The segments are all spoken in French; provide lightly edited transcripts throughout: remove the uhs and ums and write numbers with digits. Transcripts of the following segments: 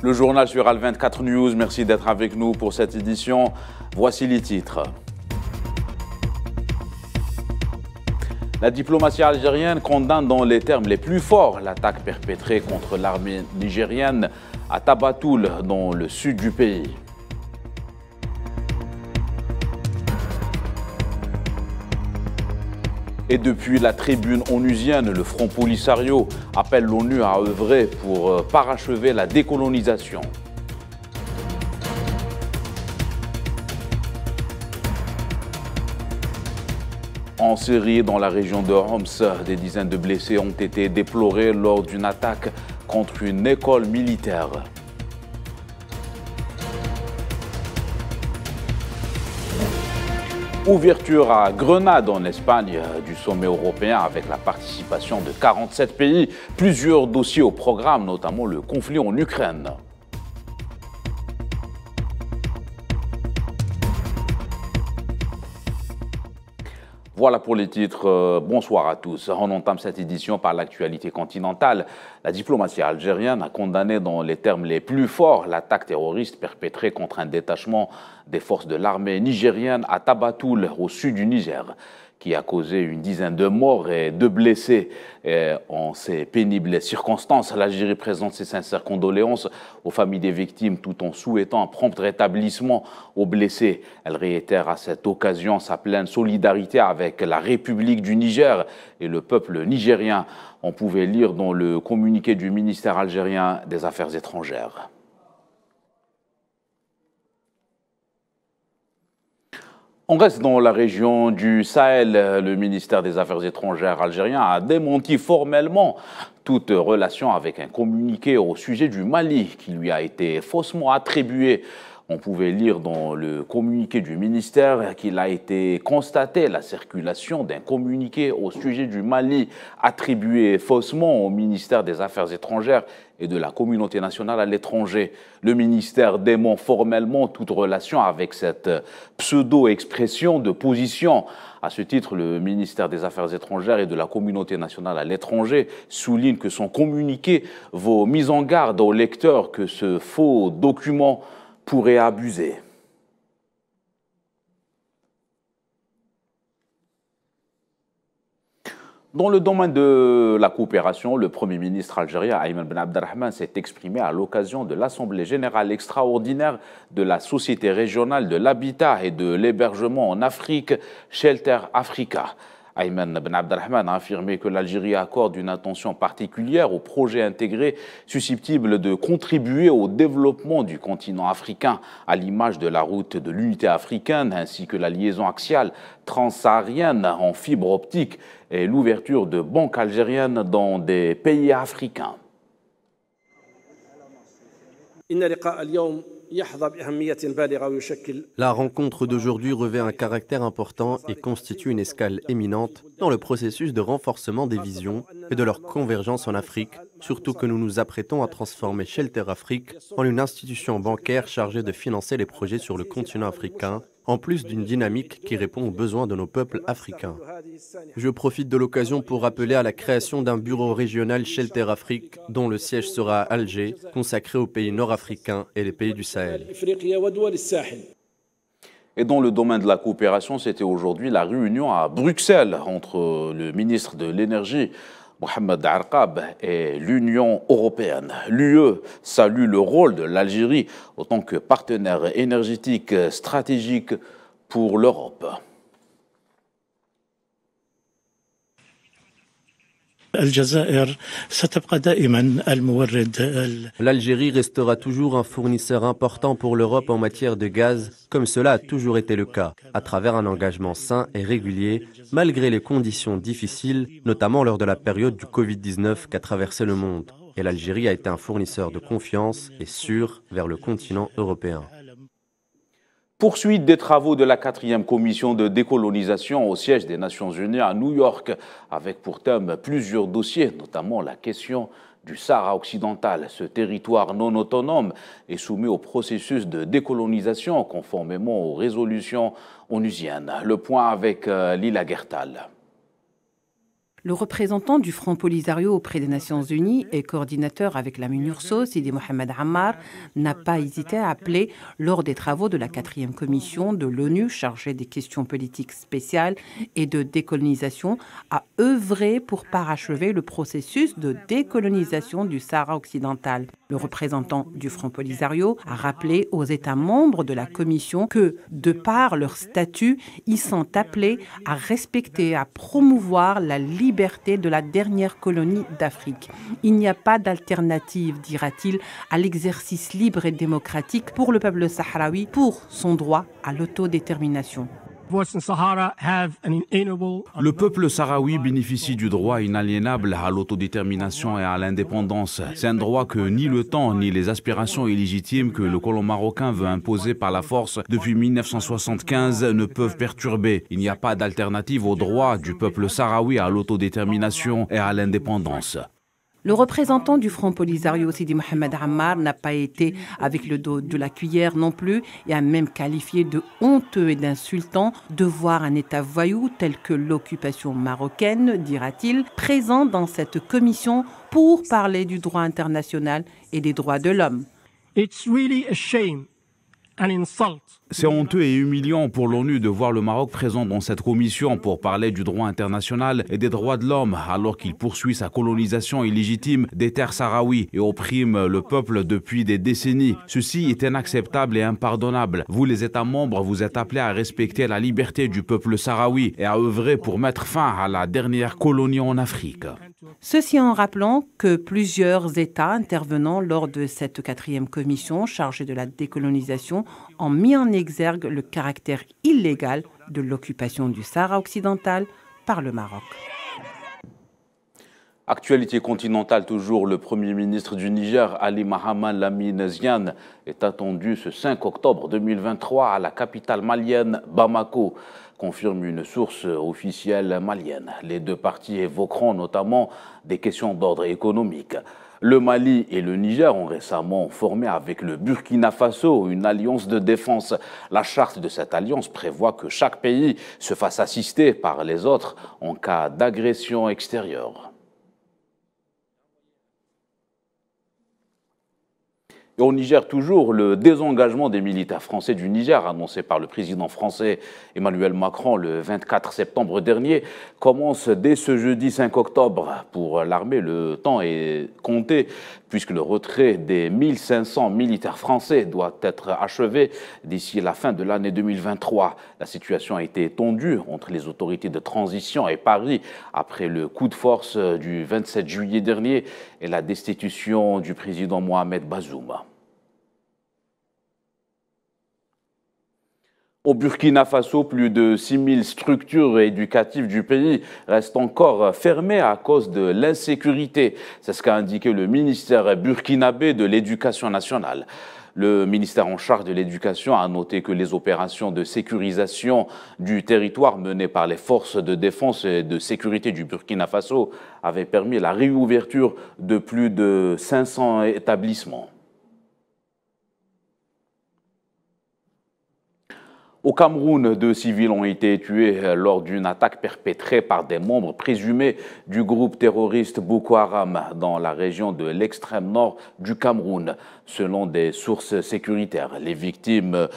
Le journal sur Al24 News, merci d'être avec nous pour cette édition. Voici les titres. La diplomatie algérienne condamne dans les termes les plus forts l'attaque perpétrée contre l'armée nigérienne à Tabatoul, dans le sud du pays. Et depuis la tribune onusienne, le Front Polisario appelle l'ONU à œuvrer pour parachever la décolonisation. En Syrie, dans la région de Homs, des dizaines de blessés ont été déplorés lors d'une attaque contre une école militaire. Ouverture à Grenade, en Espagne, du sommet européen avec la participation de 47 pays. Plusieurs dossiers au programme, notamment le conflit en Ukraine. Voilà pour les titres. Bonsoir à tous. On entame cette édition par l'actualité continentale. La diplomatie algérienne a condamné dans les termes les plus forts l'attaque terroriste perpétrée contre un détachement des forces de l'armée nigérienne à Tabatoul, au sud du Niger, qui a causé une dizaine de morts et 2 blessés. En ces pénibles circonstances, l'Algérie présente ses sincères condoléances aux familles des victimes tout en souhaitant un prompt rétablissement aux blessés. Elle réitère à cette occasion sa pleine solidarité avec la République du Niger et le peuple nigérien. On pouvait lire dans le communiqué du ministère algérien des Affaires étrangères. On reste dans la région du Sahel. Le ministère des Affaires étrangères algérien a démenti formellement toute relation avec un communiqué au sujet du Mali qui lui a été faussement attribué. On pouvait lire dans le communiqué du ministère qu'il a été constaté la circulation d'un communiqué au sujet du Mali attribué faussement au ministère des Affaires étrangères et de la communauté nationale à l'étranger. Le ministère dément formellement toute relation avec cette pseudo-expression de position. À ce titre, le ministère des Affaires étrangères et de la communauté nationale à l'étranger souligne que son communiqué vaut mise en garde aux lecteurs que ce faux document pourrait abuser. Dans le domaine de la coopération, le Premier ministre algérien Ayman Ben Abdelrahman s'est exprimé à l'occasion de l'Assemblée générale extraordinaire de la Société régionale de l'habitat et de l'hébergement en Afrique, Shelter Africa. Ayman Ben Abdelrahman a affirmé que l'Algérie accorde une attention particulière aux projets intégrés susceptibles de contribuer au développement du continent africain, à l'image de la route de l'unité africaine ainsi que la liaison axiale transsaharienne en fibre optique et l'ouverture de banques algériennes dans des pays africains. La rencontre d'aujourd'hui revêt un caractère important et constitue une escale éminente dans le processus de renforcement des visions et de leur convergence en Afrique, surtout que nous nous apprêtons à transformer Shelter Afrique en une institution bancaire chargée de financer les projets sur le continent africain, en plus d'une dynamique qui répond aux besoins de nos peuples africains. Je profite de l'occasion pour rappeler à la création d'un bureau régional Shelter Afrique, dont le siège sera à Alger, consacré aux pays nord-africains et les pays du Sahel. Et dans le domaine de la coopération, c'était aujourd'hui la réunion à Bruxelles entre le ministre de l'Énergie, Mohamed Arqab, et l'Union européenne. L'UE salue le rôle de l'Algérie en tant que partenaire énergétique stratégique pour l'Europe. L'Algérie restera toujours un fournisseur important pour l'Europe en matière de gaz, comme cela a toujours été le cas, à travers un engagement sain et régulier, malgré les conditions difficiles, notamment lors de la période du Covid-19 qu'a traversé le monde. Et l'Algérie a été un fournisseur de confiance et sûr vers le continent européen. Poursuite des travaux de la 4e commission de décolonisation au siège des Nations Unies à New York, avec pour thème plusieurs dossiers, notamment la question du Sahara occidental. Ce territoire non autonome est soumis au processus de décolonisation conformément aux résolutions onusiennes. Le point avec Lila Gertal. Le représentant du Front Polisario auprès des Nations Unies et coordinateur avec la MINURSO, Sidi Mohamed Ammar, n'a pas hésité à appeler, lors des travaux de la 4e commission de l'ONU chargée des questions politiques spéciales et de décolonisation, à œuvrer pour parachever le processus de décolonisation du Sahara occidental. Le représentant du Front Polisario a rappelé aux États membres de la commission que, de par leur statut, ils sont appelés à respecter, à promouvoir la liberté de la dernière colonie d'Afrique. Il n'y a pas d'alternative, dira-t-il, à l'exercice libre et démocratique pour le peuple sahraoui, pour son droit à l'autodétermination. Le peuple sahraoui bénéficie du droit inaliénable à l'autodétermination et à l'indépendance. C'est un droit que ni le temps ni les aspirations illégitimes que le colon marocain veut imposer par la force depuis 1975 ne peuvent perturber. Il n'y a pas d'alternative au droit du peuple sahraoui à l'autodétermination et à l'indépendance. Le représentant du Front Polisario, Sidi Mohamed Ammar, n'a pas été avec le dos de la cuillère non plus et a même qualifié de honteux et d'insultant de voir un État voyou tel que l'occupation marocaine, dira-t-il, présent dans cette commission pour parler du droit international et des droits de l'homme. C'est honteux et humiliant pour l'ONU de voir le Maroc présent dans cette commission pour parler du droit international et des droits de l'homme alors qu'il poursuit sa colonisation illégitime des terres sahraouis et opprime le peuple depuis des décennies. Ceci est inacceptable et impardonnable. Vous, les États membres, vous êtes appelés à respecter la liberté du peuple sahraoui et à œuvrer pour mettre fin à la dernière colonie en Afrique. Ceci en rappelant que plusieurs États intervenant lors de cette 4e commission chargée de la décolonisation ont mis en exergue le caractère illégal de l'occupation du Sahara occidental par le Maroc. Actualité continentale toujours, le Premier ministre du Niger, Ali Mahaman Lamine Ziane, est attendu ce 5 octobre 2023 à la capitale malienne, Bamako, confirme une source officielle malienne. Les deux parties évoqueront notamment des questions d'ordre économique. Le Mali et le Niger ont récemment formé avec le Burkina Faso une alliance de défense. La charte de cette alliance prévoit que chaque pays se fasse assister par les autres en cas d'agression extérieure. Et au Niger toujours, le désengagement des militaires français du Niger, annoncé par le président français Emmanuel Macron le 24 septembre dernier, commence dès ce jeudi 5 octobre. Pour l'armée, le temps est compté, puisque le retrait des 1500 militaires français doit être achevé d'ici la fin de l'année 2023. La situation a été tendue entre les autorités de transition et Paris après le coup de force du 27 juillet dernier et la destitution du président Mohamed Bazoum. Au Burkina Faso, plus de 6000 structures éducatives du pays restent encore fermées à cause de l'insécurité. C'est ce qu'a indiqué le ministère burkinabé de l'Éducation nationale. Le ministère en charge de l'éducation a noté que les opérations de sécurisation du territoire menées par les forces de défense et de sécurité du Burkina Faso avaient permis la réouverture de plus de 500 établissements. Au Cameroun, 2 civils ont été tués lors d'une attaque perpétrée par des membres présumés du groupe terroriste Boko Haram dans la région de l'extrême nord du Cameroun, selon des sources sécuritaires. Les victimes,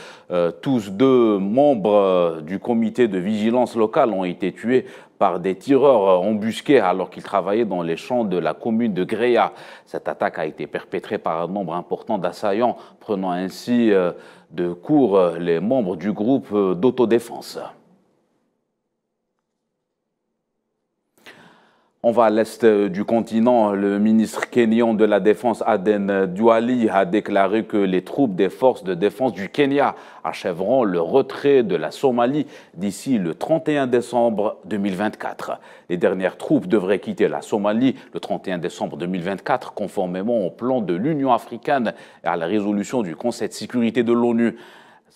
tous 2 membres du comité de vigilance locale, ont été tués par des tireurs embusqués alors qu'ils travaillaient dans les champs de la commune de Gréa. Cette attaque a été perpétrée par un nombre important d'assaillants, prenant ainsi de court les membres du groupe d'autodéfense. On va à l'est du continent. Le ministre kényan de la Défense, Aden Duale, a déclaré que les troupes des forces de défense du Kenya achèveront le retrait de la Somalie d'ici le 31 décembre 2024. Les dernières troupes devraient quitter la Somalie le 31 décembre 2024, conformément au plan de l'Union africaine et à la résolution du Conseil de sécurité de l'ONU.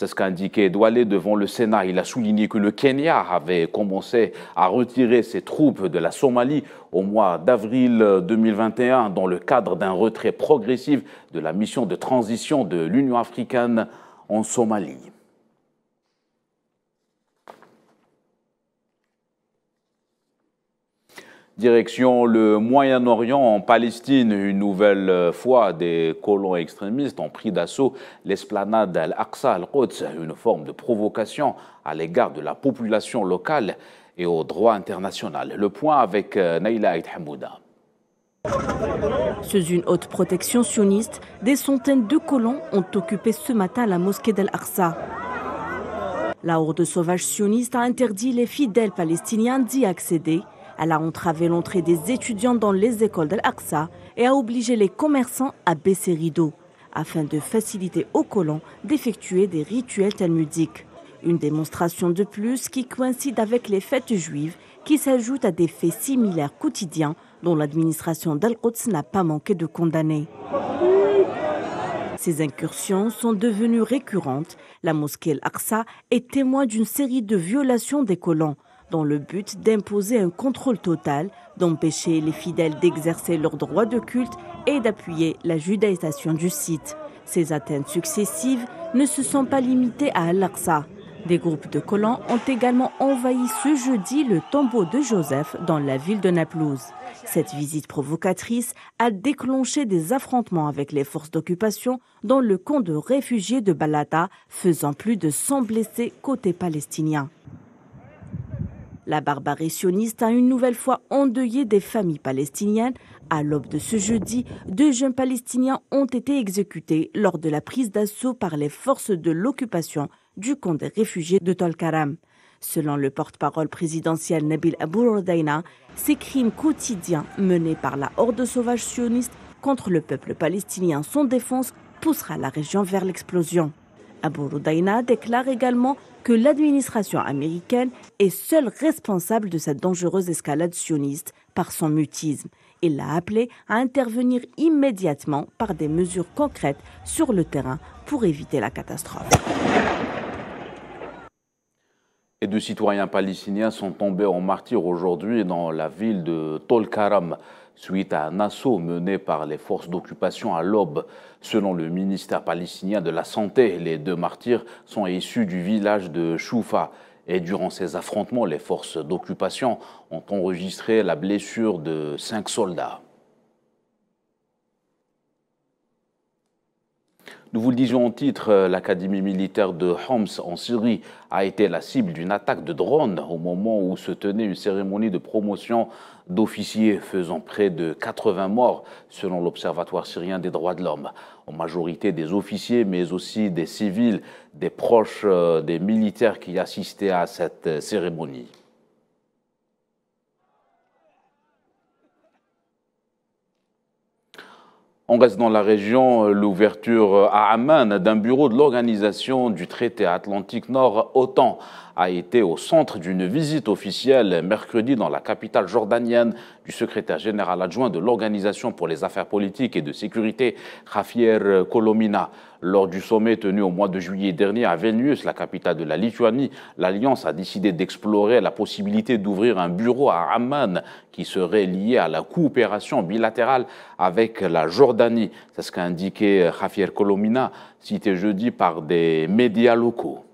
C'est ce qu'a indiqué Duale devant le Sénat. Il a souligné que le Kenya avait commencé à retirer ses troupes de la Somalie au mois d'avril 2021 dans le cadre d'un retrait progressif de la mission de transition de l'Union africaine en Somalie. Direction le Moyen-Orient, en Palestine, une nouvelle fois, des colons extrémistes ont pris d'assaut l'esplanade Al-Aqsa Al-Quds, une forme de provocation à l'égard de la population locale et au droit international. Le point avec Naïla Aït Hamouda. Sous une haute protection sioniste, des centaines de colons ont occupé ce matin la mosquée d'Al-Aqsa. La horde sauvage sioniste a interdit les fidèles palestiniens d'y accéder. Elle a entravé l'entrée des étudiants dans les écoles d'Al-Aqsa et a obligé les commerçants à baisser rideau, afin de faciliter aux colons d'effectuer des rituels talmudiques. Une démonstration de plus qui coïncide avec les fêtes juives, qui s'ajoutent à des faits similaires quotidiens dont l'administration d'Al-Quds n'a pas manqué de condamner. Ces incursions sont devenues récurrentes. La mosquée Al-Aqsa est témoin d'une série de violations des colons, dans le but d'imposer un contrôle total, d'empêcher les fidèles d'exercer leurs droits de culte et d'appuyer la judaïsation du site. Ces atteintes successives ne se sont pas limitées à Al-Aqsa. Des groupes de colons ont également envahi ce jeudi le tombeau de Joseph dans la ville de Naplouse. Cette visite provocatrice a déclenché des affrontements avec les forces d'occupation dans le camp de réfugiés de Balata, faisant plus de 100 blessés côté palestinien. La barbarie sioniste a une nouvelle fois endeuillé des familles palestiniennes. À l'aube de ce jeudi, 2 jeunes Palestiniens ont été exécutés lors de la prise d'assaut par les forces de l'occupation du camp des réfugiés de Tolkaram. Selon le porte-parole présidentiel Nabil Abou Rodaina, ces crimes quotidiens menés par la horde sauvage sioniste contre le peuple palestinien sans défense poussera la région vers l'explosion. Abou Rodaina déclare également que l'administration américaine est seule responsable de cette dangereuse escalade sioniste par son mutisme. Il l'a appelé à intervenir immédiatement par des mesures concrètes sur le terrain pour éviter la catastrophe. Et 2 citoyens palestiniens sont tombés en martyrs aujourd'hui dans la ville de Tolkaram suite à un assaut mené par les forces d'occupation à l'aube. Selon le ministère palestinien de la Santé, les 2 martyrs sont issus du village de Choufa. Et durant ces affrontements, les forces d'occupation ont enregistré la blessure de 5 soldats. Nous vous le disions en titre, l'académie militaire de Homs en Syrie a été la cible d'une attaque de drone au moment où se tenait une cérémonie de promotion d'officiers faisant près de 80 morts selon l'Observatoire syrien des droits de l'homme. En majorité des officiers mais aussi des civils, des proches des militaires qui assistaient à cette cérémonie. On reste dans la région, l'ouverture à Amman d'un bureau de l'Organisation du traité Atlantique Nord, OTAN, a été au centre d'une visite officielle mercredi dans la capitale jordanienne du secrétaire général adjoint de l'Organisation pour les affaires politiques et de sécurité, Javier Colomina. Lors du sommet tenu au mois de juillet dernier à Vilnius, la capitale de la Lituanie, l'Alliance a décidé d'explorer la possibilité d'ouvrir un bureau à Amman qui serait lié à la coopération bilatérale avec la Jordanie. C'est ce qu'a indiqué Javier Colomina, cité jeudi par des médias locaux.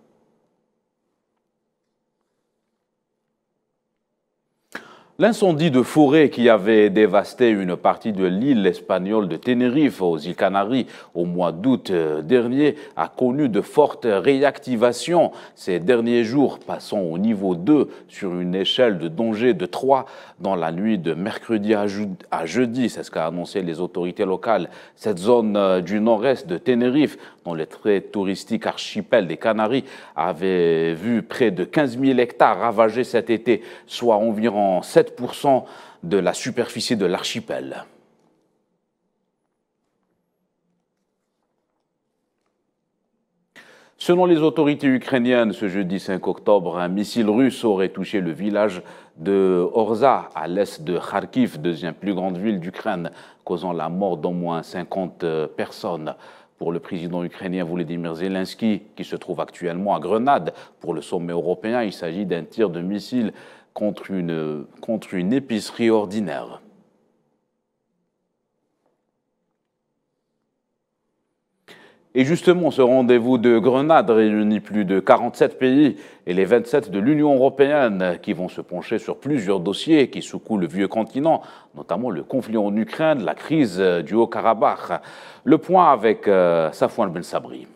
L'incendie de forêt qui avait dévasté une partie de l'île espagnole de Tenerife aux îles Canaries au mois d'août dernier a connu de fortes réactivations ces derniers jours, passant au niveau 2 sur une échelle de danger de 3 dans la nuit de mercredi à jeudi. C'est ce qu'a annoncé les autorités locales. Cette zone du nord-est de Tenerife, dont le très touristique archipel des Canaries, avait vu près de 15 000 hectares ravagés cet été, soit environ 7% de la superficie de l'archipel. Selon les autorités ukrainiennes, ce jeudi 5 octobre, un missile russe aurait touché le village de Orza, à l'est de Kharkiv, deuxième plus grande ville d'Ukraine, causant la mort d'au moins 50 personnes. Pour le président ukrainien Volodymyr Zelensky, qui se trouve actuellement à Grenade pour le sommet européen, il s'agit d'un tir de missile contre une épicerie ordinaire. Et justement, ce rendez-vous de Grenade réunit plus de 47 pays et les 27 de l'Union européenne qui vont se pencher sur plusieurs dossiers qui secouent le vieux continent, notamment le conflit en Ukraine, la crise du Haut-Karabakh. Le point avec Safwan Ben Sabri.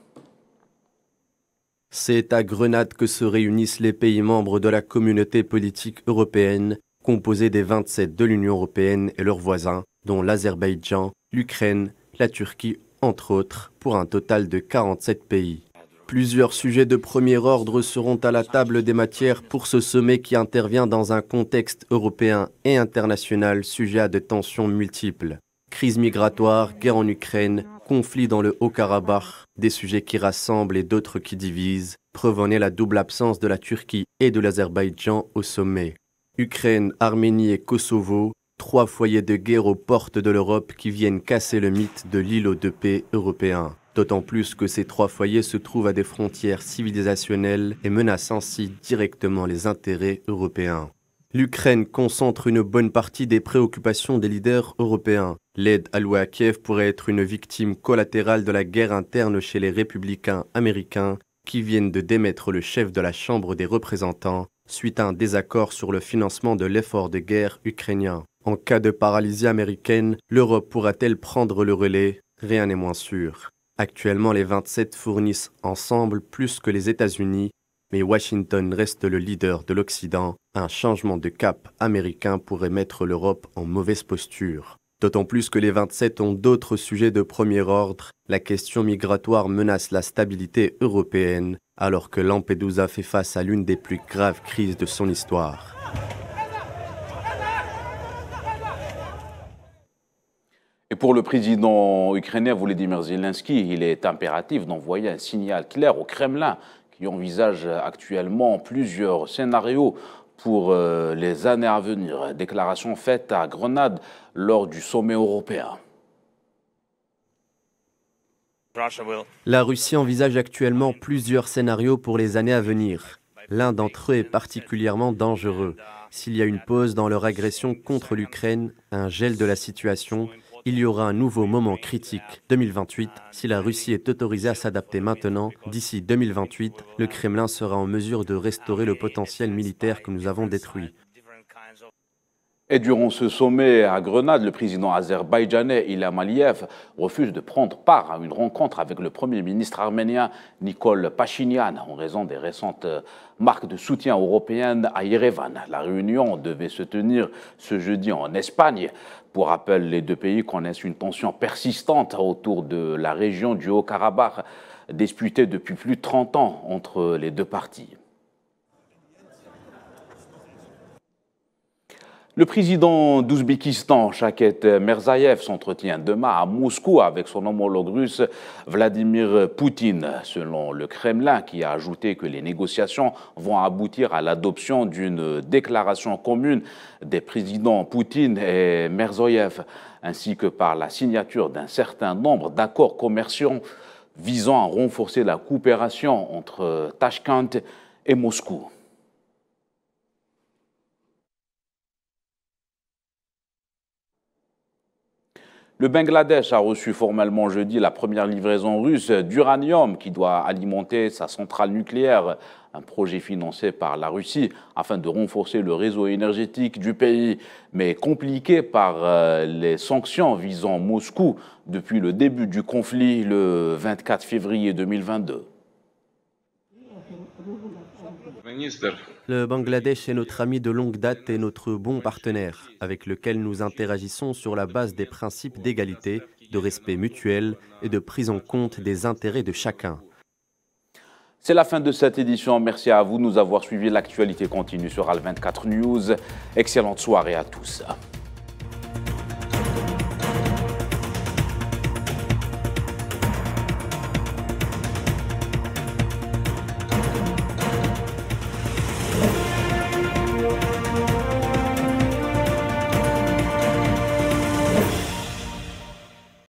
C'est à Grenade que se réunissent les pays membres de la communauté politique européenne, composée des 27 de l'Union européenne et leurs voisins, dont l'Azerbaïdjan, l'Ukraine, la Turquie, entre autres, pour un total de 47 pays. Plusieurs sujets de premier ordre seront à la table des matières pour ce sommet qui intervient dans un contexte européen et international sujet à des tensions multiples. Crise migratoire, guerre en Ukraine, conflit dans le Haut-Karabakh, des sujets qui rassemblent et d'autres qui divisent, preuve en est la double absence de la Turquie et de l'Azerbaïdjan au sommet. Ukraine, Arménie et Kosovo, 3 foyers de guerre aux portes de l'Europe qui viennent casser le mythe de l'îlot de paix européen. D'autant plus que ces 3 foyers se trouvent à des frontières civilisationnelles et menacent ainsi directement les intérêts européens. L'Ukraine concentre une bonne partie des préoccupations des leaders européens. L'aide allouée à Kiev pourrait être une victime collatérale de la guerre interne chez les républicains américains qui viennent de démettre le chef de la Chambre des représentants suite à un désaccord sur le financement de l'effort de guerre ukrainien. En cas de paralysie américaine, l'Europe pourra-t-elle prendre le relais? Rien n'est moins sûr. Actuellement, les 27 fournissent ensemble plus que les États-Unis, mais Washington reste le leader de l'Occident. Un changement de cap américain pourrait mettre l'Europe en mauvaise posture. D'autant plus que les 27 ont d'autres sujets de premier ordre. La question migratoire menace la stabilité européenne, alors que Lampedusa fait face à l'une des plus graves crises de son histoire. Et pour le président ukrainien Volodymyr Zelensky, il est impératif d'envoyer un signal clair au Kremlin qui envisage actuellement plusieurs scénarios pour les années à venir. Déclaration faite à Grenade lors du sommet européen. La Russie envisage actuellement plusieurs scénarios pour les années à venir. L'un d'entre eux est particulièrement dangereux. S'il y a une pause dans leur agression contre l'Ukraine, un gel de la situation, il y aura un nouveau moment critique, 2028. Si la Russie est autorisée à s'adapter maintenant, d'ici 2028, le Kremlin sera en mesure de restaurer le potentiel militaire que nous avons détruit. Et durant ce sommet à Grenade, le président azerbaïdjanais Ilham Aliyev refuse de prendre part à une rencontre avec le premier ministre arménien Nikol Pachinian en raison des récentes marques de soutien européennes à Yerevan. La réunion devait se tenir ce jeudi en Espagne. Pour rappel, les deux pays connaissent une tension persistante autour de la région du Haut-Karabakh, disputée depuis plus de 30 ans entre les deux parties. Le président d'Ouzbékistan, Shavkat Mirziyoyev, s'entretient demain à Moscou avec son homologue russe Vladimir Poutine, selon le Kremlin, qui a ajouté que les négociations vont aboutir à l'adoption d'une déclaration commune des présidents Poutine et Mirziyoyev, ainsi que par la signature d'un certain nombre d'accords commerciaux visant à renforcer la coopération entre Tachkent et Moscou. Le Bangladesh a reçu formellement jeudi la première livraison russe d'uranium qui doit alimenter sa centrale nucléaire, un projet financé par la Russie afin de renforcer le réseau énergétique du pays, mais compliqué par les sanctions visant Moscou depuis le début du conflit le 24 février 2022. Le Bangladesh est notre ami de longue date et notre bon partenaire, avec lequel nous interagissons sur la base des principes d'égalité, de respect mutuel et de prise en compte des intérêts de chacun. C'est la fin de cette édition. Merci à vous de nous avoir suivis. L'actualité continue sur Al 24 News. Excellente soirée à tous.